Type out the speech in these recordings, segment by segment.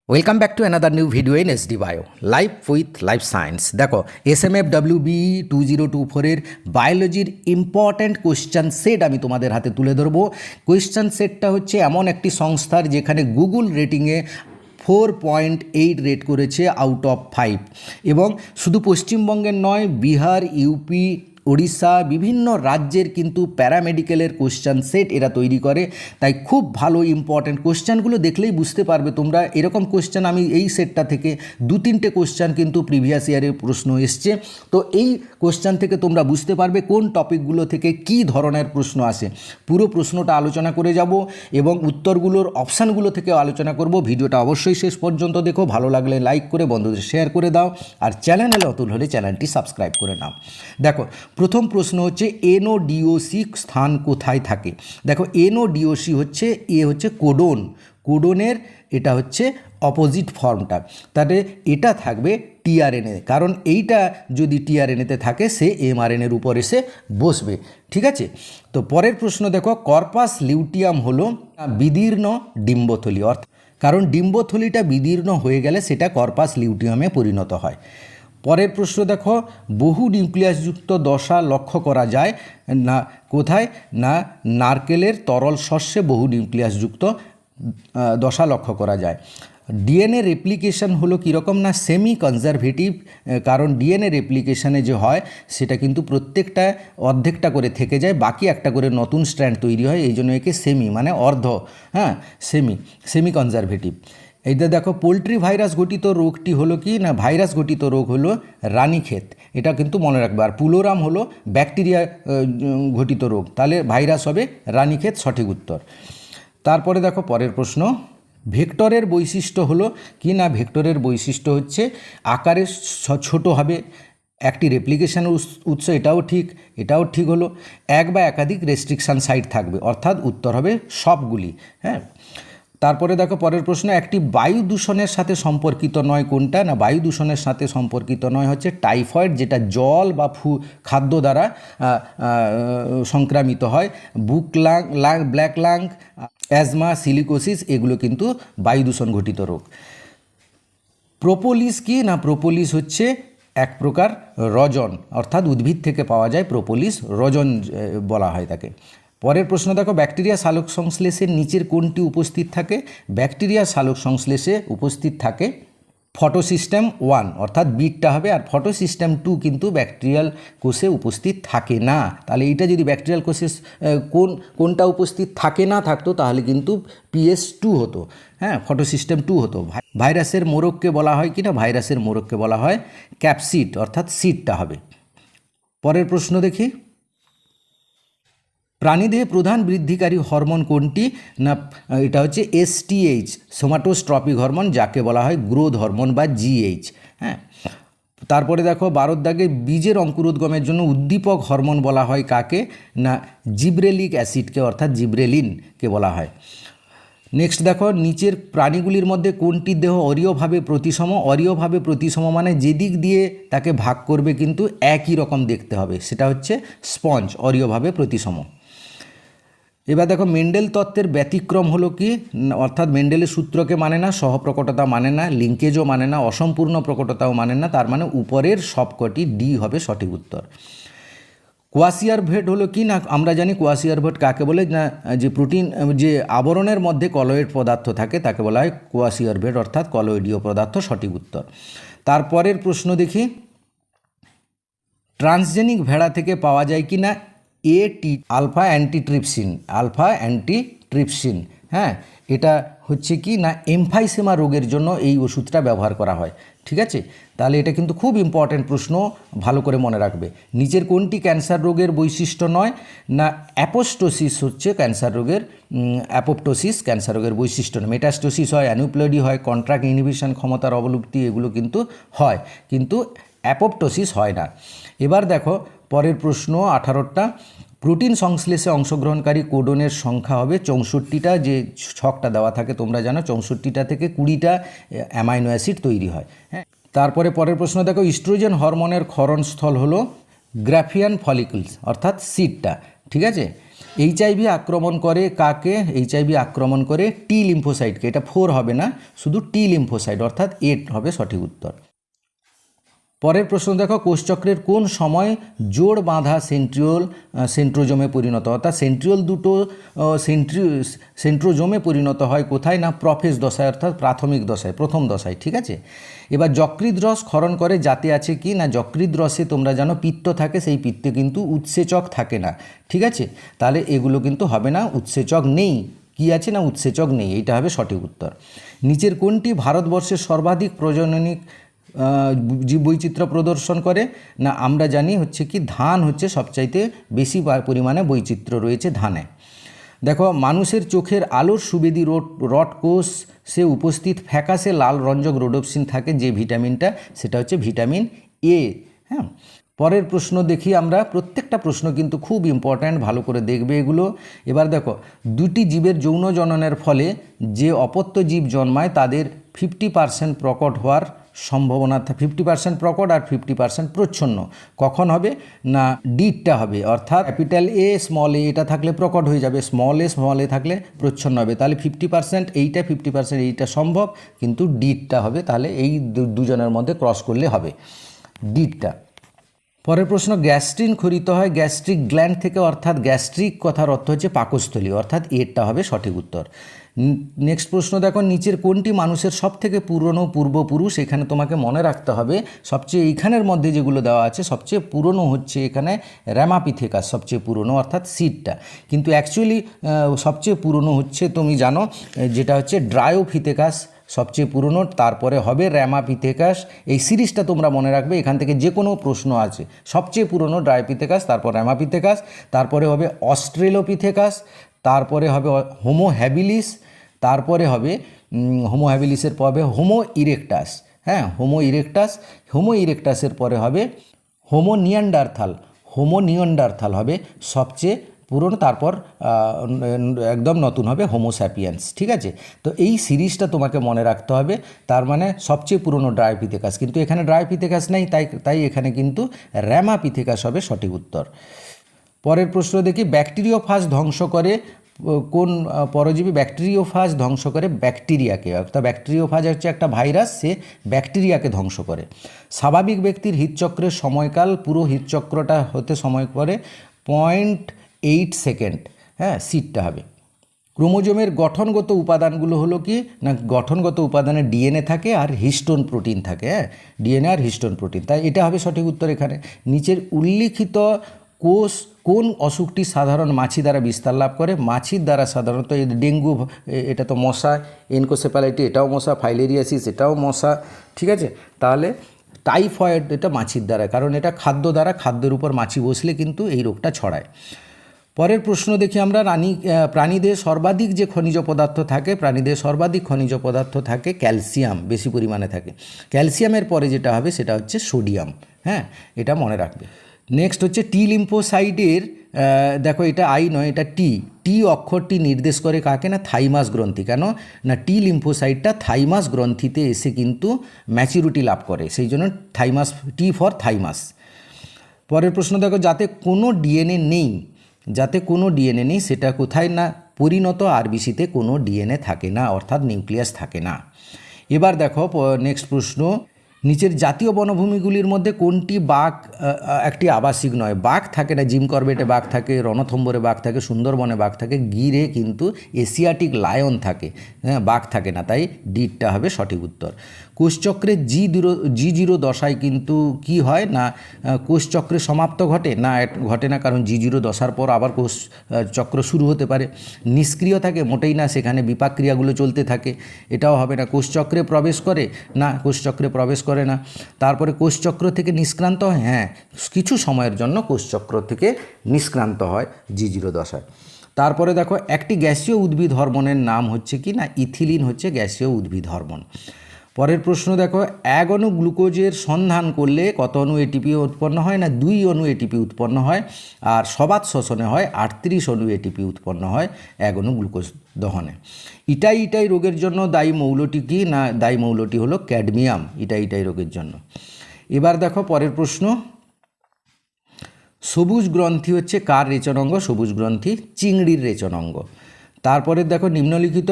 Welcome back to another new video in SD bio life with life science. দেখো SMFWBE 2024-এর বায়োলজির important question set আমি তোমাদের হাতে তুলে ধরবো। কোয়েশ্চেন সেটটা হচ্ছে এমন একটি সংস্থার যেখানে গুগল রেটিংয়ে 4.8 রেট করেছে আউট অফ 5, এবং শুধু পশ্চিমবঙ্গের নয়, বিহার, ইউপি, ওড়িশা, বিভিন্ন রাজ্যের কিন্তু প্যারামেডিক্যালের কোশ্চেন সেট এরা তৈরি করে। তাই খুব ভালো ইম্পর্ট্যান্ট কোশ্চেনগুলো দেখলেই বুঝতে পারবে তোমরা। এরকম কোশ্চেন আমি এই সেটটা থেকে 2-3টে কোশ্চেন কিন্তু প্রিভিয়াস ইয়ারের প্রশ্ন এসছে। তো এই কোশ্চেন থেকে তোমরা বুঝতে পারবে কোন টপিকগুলো থেকে কী ধরনের প্রশ্ন আসে। পুরো প্রশ্নটা আলোচনা করে যাব এবং উত্তরগুলোর অপশানগুলো থেকে আলোচনা করব। ভিডিওটা অবশ্যই শেষ পর্যন্ত দেখো, ভালো লাগলে লাইক করে বন্ধুদের শেয়ার করে দাও, আর চ্যানেলে নতুন হলে চ্যানেলটি সাবস্ক্রাইব করে নাও। দেখো প্রথম প্রশ্ন হচ্ছে NODOC স্থান কোথায় থাকে। দেখো NODOC হচ্ছে হচ্ছে কোডনের এটা হচ্ছে অপোজিট ফর্মটা, তাহলে এটা থাকবে টিআরএনএ, কারণ এইটা যদি টিআরএনএতে থাকে সে এমআরএনএর উপর এসে বসবে। ঠিক আছে, তো পরের প্রশ্ন দেখো, কর্পাস লিউটিয়াম হলো বিদীর্ণ ডিম্বথলি, অর্থাৎ কারণ ডিম্বথলিটা বিদীর্ণ হয়ে গেলে সেটা কর্পাস লিউটিয়ামে পরিণত হয়। পরের প্রশ্ন দেখো, বহু নিউক্লিয়াসযুক্ত দশা লক্ষ্য করা যায় না কোথায়, না নারকেলের তরল শস্যে বহু নিউক্লিয়াসযুক্ত দশা লক্ষ্য করা যায়। ডিএনএ রেপ্লিকেশন হলো কীরকম, না সেমি কনজারভেটিভ, কারণ ডিএনএ রেপ্লিকেশনে যে হয় সেটা কিন্তু প্রত্যেকটা অর্ধেকটা করে থেকে যায়, বাকি একটা করে নতুন স্ট্র্যান্ড তৈরি হয়, এই জন্য একে সেমি মানে অর্ধ, হ্যাঁ সেমি কনজারভেটিভ। এইটা দেখো, পোলট্রি ভাইরাস ঘটিত রোগটি হলো কি, না ভাইরাস ঘটিত রোগ হলো রানীক্ষেত, এটা কিন্তু মনে রাখবে। আর পুলোরাম হলো ব্যাকটেরিয়া ঘটিত রোগ, তাহলে ভাইরাস হবে রানীক্ষেত, সঠিক উত্তর। তারপরে দেখো পরের প্রশ্ন, ভেক্টরের বৈশিষ্ট্য হলো কি, না ভেক্টরের বৈশিষ্ট্য হচ্ছে আকারে ছোট হবে, একটি রেপ্লিকেশনের উৎস, এটাও ঠিক হলো, এক বা একাধিক রেস্ট্রিকশান সাইট থাকবে, অর্থাৎ উত্তর হবে সবগুলি। হ্যাঁ, তারপরে দেখো পরের প্রশ্ন, একটি বায়ু দূষণের সাথে সম্পর্কিত নয় কোনটা, না বায়ু দূষণের সাথে সম্পর্কিত নয় হচ্ছে টাইফয়েড, যেটা জল বা খাদ্য দ্বারা সংক্রামিত হয়। ব্ল্যাক লাং, অ্যাজমা, সিলিকোসিস এগুলো কিন্তু বায়ু দূষণ ঘটিত রোগ। প্রোপোলিস কি, না প্রোপোলিস হচ্ছে এক প্রকার রজন, অর্থাৎ উদ্ভিদ থেকে পাওয়া যায় প্রোপোলিস, রজন বলা হয় তাকে। পরের প্রশ্ন দেখো, ব্যাকটেরিয়া সালোক সংশ্লেষের নিচের কোনটি উপস্থিত থাকে। ব্যাকটেরিয়া সালোক সংশ্লেষে উপস্থিত থাকে ফটোসিস্টেম 1, অর্থাৎ বিটটা হবে, আর ফটোসিস্টেম 2 কিন্তু ব্যাকটেরিয়াল কোষে উপস্থিত থাকে না। তাহলে এইটা যদি ব্যাকটেরিয়াল কোষে কোনটা উপস্থিত থাকে না থাকতো, তাহলে কিন্তু PS2 হতো, হ্যাঁ ফটোসিস্টেম 2 হতো। ভাইরাসের মোড়ককে বলা হয় কি, না ভাইরাসের মোড়ককে বলা হয় ক্যাপসিড, অর্থাৎ সিডটা হবে। পরের প্রশ্ন দেখি, প্রাণীদেহে প্রধান বৃদ্ধিকারী হরমোন কোনটি, না এটা হচ্ছে STH, সোমাটোস্ট্রপিক হরমোন, যাকে বলা হয় গ্রোথ হরমোন বা GH। হ্যাঁ, তারপরে দেখো 12 দাগে, বীজের অঙ্কুরোদ্গমের জন্য উদ্দীপক হরমোন বলা হয় কাকে, না জিব্রেলিক অ্যাসিডকে, অর্থাৎ জিব্রেলিনকে বলা হয়। নেক্সট দেখো, নিচের প্রাণীগুলির মধ্যে কোনটি দেহ অরীয়ভাবে প্রতিসম। অরীয়ভাবে প্রতিসম মানে যেদিক দিয়ে তাকে ভাগ করবে কিন্তু একই রকম দেখতে হবে, সেটা হচ্ছে স্পঞ্জ, অরীয়ভাবে প্রতিসম। এবার দেখো, মেন্ডেল তত্ত্বের ব্যতিক্রম হলো কি, অর্থাৎ মেন্ডেলের সূত্রকে মানে না, সহপ্রকটতা মানে না, লিঙ্কেজও মানে না, অসম্পূর্ণ প্রকটতাও মানে না, তার মানে উপরের সবকটি ডি হবে সঠিক উত্তর। কোয়াসিয়ারভেট হলো কি, না আমরা জানি কোয়াসিয়ারভেট কাকে বলে, না যে প্রোটিন যে আবরণের মধ্যে কলয়েড পদার্থ থাকে তাকে বলা হয় কোয়াসিয়ারভেট, অর্থাৎ কলয়েডীয় পদার্থ, সঠিক উত্তর। তারপরের প্রশ্ন দেখি, ট্রান্সজেনিক ভেড়া থেকে পাওয়া যায় কি, না আলফা অ্যান্টিট্রিপসিন। হ্যাঁ, এটা হচ্ছে কি, না এমফাইসেমা রোগের জন্য এই ওষুধটা ব্যবহার করা হয়। ঠিক আছে, তাহলে এটা কিন্তু খুব ইম্পর্ট্যান্ট প্রশ্ন, ভালো করে মনে রাখবে। নিচের কোনটি ক্যান্সার রোগের বৈশিষ্ট্য নয়, না অ্যাপোপ্টোসিস হচ্ছে ক্যান্সার রোগের, অ্যাপোপ্টোসিস ক্যান্সার রোগের বৈশিষ্ট্য নয়। মেটাস্টোসিস হয়, অ্যানুপ্লয়েডি হয়, কন্ট্রাক্ট ইনহিবিশন ক্ষমতার অবলুপ্তি এগুলো কিন্তু হয়, কিন্তু অ্যাপোপ্টোসিস হয় না। এবার দেখো পরের প্রশ্ন 18টা, প্রোটিন সংশ্লেষে অংশগ্রহণকারী কোডনের সংখ্যা হবে 64টা, যে ছকটা দেওয়া থাকে তোমরা জানো, 64টা থেকে 20টা অ্যামাইনো অ্যাসিড তৈরি হয়। হ্যাঁ, তারপরে পরের প্রশ্ন দেখো, ইস্ট্রোজেন হরমোনের ক্ষরণস্থল হলো গ্রাফিয়ান ফলিকলস, অর্থাৎ সিডটা। ঠিক আছে, এইচআইভি আক্রমণ করে কাকে? এইচআইভি আক্রমণ করে টি লিম্ফোসাইটকে। এটা 4 হবে না, শুধু টি লিম্ফোসাইট, অর্থাৎ 8 হবে সঠিক উত্তর। পরের প্রশ্ন দেখো, কোষচক্রের কোন সময় জোড় বাঁধা সেন্ট্রোজোমে পরিণত, অর্থাৎ সেন্ট্রিওল দুটো সেন্ট্রোজোমে পরিণত হয় কোথায়? না প্রফেজ দশায়, অর্থাৎ প্রাথমিক দশায়, প্রথম দশায়। ঠিক আছে, এবার যকৃৎ রস ক্ষরণ করে জাতে আছে কি? না যকৃৎ রসে তোমরা জানো পিত্ত থাকে, সেই পিত্তে কিন্তু উৎসেচক থাকে না। ঠিক আছে, তাহলে এগুলো কিন্তু হবে না, উৎসেচক নেই। কি আছে? না উৎসেচক নেই, এইটা হবে সঠিক উত্তর। নিচের কোনটি ভারতবর্ষের সর্বাধিক প্রজননিক জীববৈচিত্র্য প্রদর্শন করে? না আমরা জানি হচ্ছে কি ধান হচ্ছে সবচাইতে বেশি পরিমাণে বৈচিত্র্য রয়েছে ধানে। দেখো, মানুষের চোখের আলোর সুবেদী রড কোষ সে উপস্থিত ফ্যাকাশে লাল রঞ্জক রোডোপসিন থাকে যে ভিটামিনটা, সেটা হচ্ছে ভিটামিন এ। হ্যাঁ, পরের প্রশ্ন দেখি আমরা। প্রত্যেকটা প্রশ্ন কিন্তু খুব ইম্পর্ট্যান্ট, ভালো করে দেখবে এগুলো। এবার দেখো, দুটি জীবের যৌন জননের ফলে যে অপত্য জীব জন্মায় তাদের 50% প্রকট হওয়ার সম্ভাবনা, 50% প্রকট আর 50% প্রচ্ছন্ন। কখন হবে? না ডিটটা হবে, অর্থাৎ ক্যাপিটাল এ স্মল এ এটা থাকলে প্রকট হয়ে যাবে, স্মল এ থাকলে প্রচ্ছন্ন হবে। তাহলে 50% এইটা, 50% এইটা সম্ভব, কিন্তু ডিটটা হবে। তাহলে এই দুজনের মধ্যে ক্রস করলে হবে ডিটটা। পরের প্রশ্ন, গ্যাস্ট্রিন খরিত হয় গ্যাস্ট্রিক গ্ল্যান্ড থেকে, অর্থাৎ গ্যাস্ট্রিক কথার অর্থ হচ্ছে পাকস্থলী, অর্থাৎ এরটা হবে সঠিক উত্তর। নেক্সট প্রশ্ন দেখো, নিচের কোনটি মানুষের সবথেকে পুরনো পূর্বপুরুষ? এখানে তোমাকে মনে রাখতে হবে সবচেয়ে এইখানের মধ্যে যেগুলো দেওয়া আছে সবচেয়ে পুরনো হচ্ছে এখানে র্যামাপিথেকাস, সবচেয়ে পুরনো, অর্থাৎ সিডটা। কিন্তু অ্যাকচুয়ালি সবচেয়ে পুরনো হচ্ছে তুমি জানো যেটা হচ্ছে ড্রায়োফিথেকাস সবচেয়ে পুরনো, তারপরে হবে র্যামাপিথেকাস। এই সিরিজটা তোমরা মনে রাখবে, এখান থেকে যে কোনো প্রশ্ন আছে। সবচেয়ে পুরনো ড্রায়োপিথেকাস, তারপর র্যামাপিথেকাস, তারপরে হবে অস্ট্রেলোপিথেকাস, তারপরে হবে হোমো হ্যাবিলিস, তারপরে হবে হোমো হ্যাবিলিসের পর হবে হোমো ইরেক্টাস। হ্যাঁ, হোমো ইরেক্টাস, হোমো ইরেক্টাসের পরে হবে হোমো নিয়ান্ডারথাল হবে সবচেয়ে পুরনো, তারপর একদম নতুন হবে হোমো স্যাপিয়েন্স। ঠিক আছে, তো এই সিরিজটা তোমাকে মনে রাখতে হবে। তার মানে সবচেয়ে পুরনো ড্রায়োপিথেকাস, কিন্তু এখানে ড্রায়োপিথেকাস নেই, তাই এখানে কিন্তু র্যামাপিথেকাস হবে সঠিক উত্তর। পরের প্রশ্ন দেখি, ব্যাকটেরিওফাজ ধ্বংস করে কোন পরজীবী? ব্যাকটেরিওফাজ ধ্বংস করে ব্যাকটেরিয়াকে, অর্থাৎ ব্যাকটেরিওফাজ হচ্ছে একটা ভাইরাস, সে ব্যাকটেরিয়াকে ধ্বংস করে। স্বাভাবিক ব্যক্তির হৃদচক্রের সময়কাল, পুরো হৃদচক্রটা হতে সময় করে 0.8 সেকেন্ড। হ্যাঁ, সিটটা হবে। ক্রোমোজোমের গঠনগত উপাদানগুলো হলো কি? না গঠনগত উপাদানে ডিএনএ থাকে আর হিস্টোন প্রোটিন থাকে। হ্যাঁ, ডিএনএ আর হিস্টোন প্রোটিন, তাই এটা হবে সঠিক উত্তর এখানে। নিচের উল্লিখিত কোন অসুখটি সাধারণ মাছি দ্বারা বিস্তার লাভ করে? মাছির দ্বারা সাধারণত ডেঙ্গু, এটা তো মশা, এনকোসেফ্যালাইটিস এটাও মশা, ফাইলেরিয়াসিস এটাও মশা। ঠিক আছে, তাহলে টাইফয়েড এটা মাছির দ্বারা, কারণ এটা খাদ্যের উপর মাছি বসলে কিন্তু এই রোগটা ছড়ায়। পরের প্রশ্ন দেখি আমরা, প্রাণীদের সর্বাধিক যে খনিজ পদার্থ থাকে, প্রাণীদের সর্বাধিক খনিজ পদার্থ থাকে ক্যালসিয়াম, বেশি পরিমাণে থাকে। ক্যালসিয়ামের পরে যেটা হবে সেটা হচ্ছে সোডিয়াম। হ্যাঁ, এটা মনে রাখবে। নেক্সট হচ্ছে টি লিম্ফোসাইটের, দেখো এটা আই নয়, এটা টি অক্ষরটি নির্দেশ করে কাকে? না থাইমাস গ্রন্থি। কেন? না টি লিম্ফোসাইটটা থাইমাস গ্রন্থিতে এসে কিন্তু ম্যাচুরিটি লাভ করে, সেই জন্য থাইমাস, টি ফর থাইমাস। পরের প্রশ্ন দেখো, যাতে কোনো ডিএনএ নেই সেটা কোথায়? না পরিণত আরবিসিতে কোনো ডিএনএ থাকে না, অর্থাৎ নিউক্লিয়াস থাকে না। এবার দেখো নেক্সট প্রশ্ন, নিচের জাতীয় বনভূমিগুলির মধ্যে কোনটি বাঘ একটি আবাসিক নয়? বাঘ থাকে না, জিম করবেটে বাঘ থাকে, রণথম্বরে বাঘ থাকে, সুন্দরবনে বাঘ থাকে, গিরে কিন্তু এশিয়াটিক লায়ন থাকে। হ্যাঁ, বাঘ থাকে না, তাই ডিটটা হবে সঠিক উত্তর। কোষচক্রে G0 দশায় কিন্তু কি হয়? না কোষচক্রে সমাপ্ত ঘটে না, কারণ G0 দশার পর আবার কোষচক্র শুরু হতে পারে। নিষ্ক্রিয় থাকে মোটেই না, সেখানে বিপাক ক্রিয়াগুলো চলতে থাকে, এটাও হবে না। কোষচক্রে প্রবেশ করে না, কোষচক্রে প্রবেশ করে না। তারপরে কোষচক্র থেকে নিষ্ক্রান্ত হয়, হ্যাঁ কিছু সময়ের জন্য কোষচক্র থেকে নিষ্ক্রান্ত হয় G0 দশায়। তারপরে দেখো, একটি গ্যাসীয় উদ্ভিদ হরমোনের নাম হচ্ছে কি? না ইথিলিন হচ্ছে গ্যাসীয় উদ্ভিদ হরমোন। পরের প্রশ্ন দেখো, 1 অণু গ্লুকোজের সন্ধান করলে কত অণু এটিপি উৎপন্ন হয়? না 2 অণু এটিপি উৎপন্ন হয়। আর সবাত শ্বসনে হয় 38 অণু এটিপি উৎপন্ন হয় 1 অণু গ্লুকোজ দহনে। ইটাই রোগের জন্য দায়ী মৌলটি কি? না দায়ী মৌলটি হলো ক্যাডমিয়াম, ইটাই রোগের জন্য। এবার দেখো পরের প্রশ্ন, সবুজ গ্রন্থি হচ্ছে কার রেচনাঙ্গ? সবুজ গ্রন্থি চিংড়ির রেচনাঙ্গ। তারপরে দেখো নিম্নলিখিত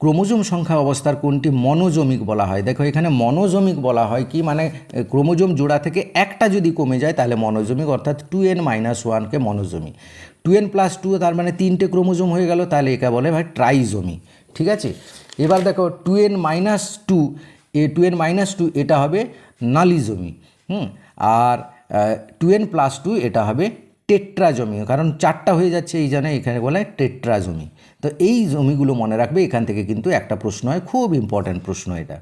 ক্রোমোজোম সংখ্যা অবস্থার কোনটি মনোজমিক বলা হয়? দেখো এখানে মনোজমিক বলা হয় কি, মানে ক্রোমোজোম জোড়া থেকে একটা যদি কমে যায় তাহলে মনোজমিক, অর্থাৎ 2n-1কে মনোজমি। 2n+2 তার মানে 3টে ক্রোমোজোম হয়ে গেল, তাহলে একে বলে ভাই ট্রাইজমি। ঠিক আছে, এবার দেখো 2n-2 এটা হবে নালিজমি। আর 2n+2 এটা হবে টেট্রাজমি, কারণ 4টা হয়ে যাচ্ছে এই জন্য এখানে বলে টেট্রাজমি। তো এই জমিগুলো মনে রাখবে, এখান থেকে কিন্তু একটা প্রশ্ন হয়, খুব ইম্পর্ট্যান্ট প্রশ্ন এটা।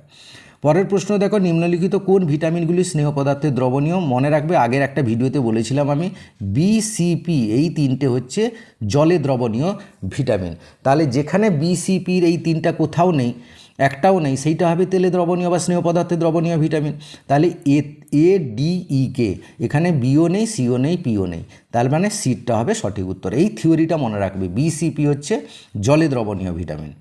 পরের প্রশ্ন দেখো, নিম্নলিখিত কোন ভিটামিনগুলি স্নেহ পদার্থের দ্রবণীয়? মনে রাখবে আগের একটা ভিডিওতে বলেছিলাম আমি, বিসিপি এই 3টে হচ্ছে জলে দ্রবণীয় ভিটামিন। তাহলে যেখানে বিসিপির এই 3টা কোথাও নেই, একটাও নেই, সেইটা হবে তেলে দ্রবণীয় বা স্নেহ পদার্থে দ্রবণীয় ভিটামিন। তাহলে ADEK, এখানে বিও নেই, সিও নেই, পিও নেই, তার মানে সিটা হবে সঠিক উত্তর। এই থিওরিটা মনে রাখবে, বিসিপি হচ্ছে জলে দ্রবণীয় ভিটামিন।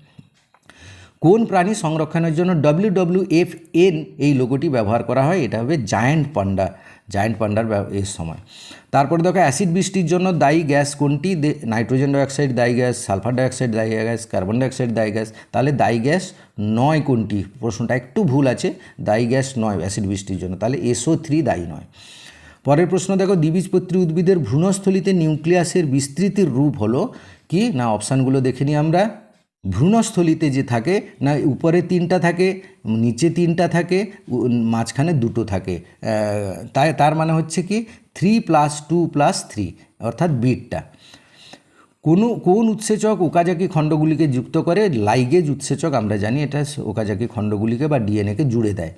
কোন প্রাণী সংরক্ষণের জন্য WWFN এই লোগোটি ব্যবহার করা হয়? এটা হবে জায়ান্ট পান্ডার এর সময়। তারপরে দেখো অ্যাসিড বৃষ্টির জন্য দায়ী গ্যাস কোনটি? নাইট্রোজেন ডাইঅক্সাইড দায়ী গ্যাস, সালফার ডাইঅক্সাইড দায়ী গ্যাস, কার্বন ডাইঅক্সাইড দায়ী গ্যাস। তাহলে দায়ী গ্যাস নয় কোনটি? প্রশ্নটা একটু ভুল আছে, দায়ী গ্যাস নয় অ্যাসিড বৃষ্টির জন্য, তাহলে SO3 দায়ী নয়। পরের প্রশ্ন দেখো, দ্বিবীজপত্রী উদ্ভিদের ভ্রূণস্থলিতে নিউক্লিয়াসের বিস্তৃতির রূপ হলো কি? না অপশানগুলো দেখে নিই আমরা। ভ্রূণস্থলিতে যে থাকে, না উপরে 3টা থাকে, নিচে 3টা থাকে, মাঝখানে 2টো থাকে, তার মানে হচ্ছে কি 3+2+3, অর্থাৎ বিটটা। কোন উৎসেচক ওকাজাকি খণ্ডগুলিকে যুক্ত করে? লাইগেজ উৎসেচক, আমরা জানি এটা ওকাজাকি খণ্ডগুলিকে বা ডিএনএকে জুড়ে দেয়।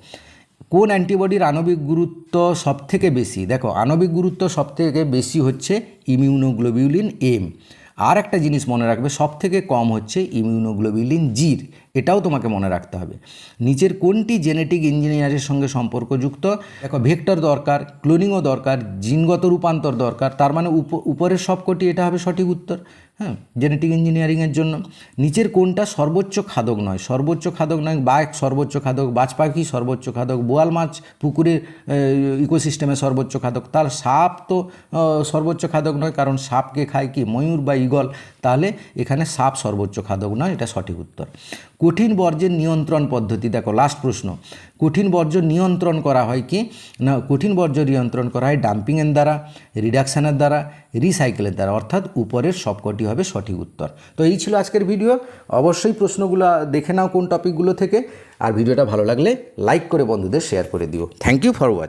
কোন অ্যান্টিবডির আণবিক গুরুত্ব সবথেকে বেশি? দেখো আণবিক গুরুত্ব সবথেকে বেশি হচ্ছে ইমিউনোগ্লোবিউলিন M। আর একটা জিনিস মনে রাখবে, সবথেকে কম হচ্ছে ইমিউনোগ্লোবিউলিন G'র, এটাও তোমাকে মনে রাখতে হবে। নিচের কোনটি জেনেটিক ইঞ্জিনিয়ারের সঙ্গে সম্পর্কযুক্ত? দেখো ভেক্টর দরকার, ক্লোনিংও দরকার, জিনগত রূপান্তর দরকার, তার মানে উপরের সবকটি, এটা হবে সঠিক উত্তর। হ্যাঁ, জেনেটিক ইঞ্জিনিয়ারিংয়ের জন্য। নিচের কোনটা সর্বোচ্চ খাদক নয়? সর্বোচ্চ খাদক নয়, বাঘ সর্বোচ্চ খাদক, বাজ পাখি সর্বোচ্চ খাদক, বোয়াল মাছ পুকুরের ইকোসিস্টেমে সর্বোচ্চ খাদক। তার সাপ তো সর্বোচ্চ খাদক নয়, কারণ সাপকে খায় কি? ময়ূর বা ঈগল। তাহলে এখানে সাপ সর্বোচ্চ খাদক নয়, এটা সঠিক উত্তর। কঠিন বর্জ্যের নিয়ন্ত্রণ পদ্ধতি, দেখো লাস্ট প্রশ্ন, কঠিন বর্জ্য নিয়ন্ত্রণ করা হয় কি? না কঠিন বর্জ্য নিয়ন্ত্রণ করা হয় ডাম্পিংয়ের দ্বারা, রিডাকশানের দ্বারা, রিসাইকেলের দ্বারা, অর্থাৎ উপরের সবকটি হবে সঠিক উত্তর। তো এই ছিল আজকের ভিডিও। অবশ্যই প্রশ্নগুলো দেখে নাও কোন টপিকগুলো থেকে, আর ভিডিওটা ভালো লাগলে লাইক করে বন্ধুদের শেয়ার করে দিও। Thank you for watching.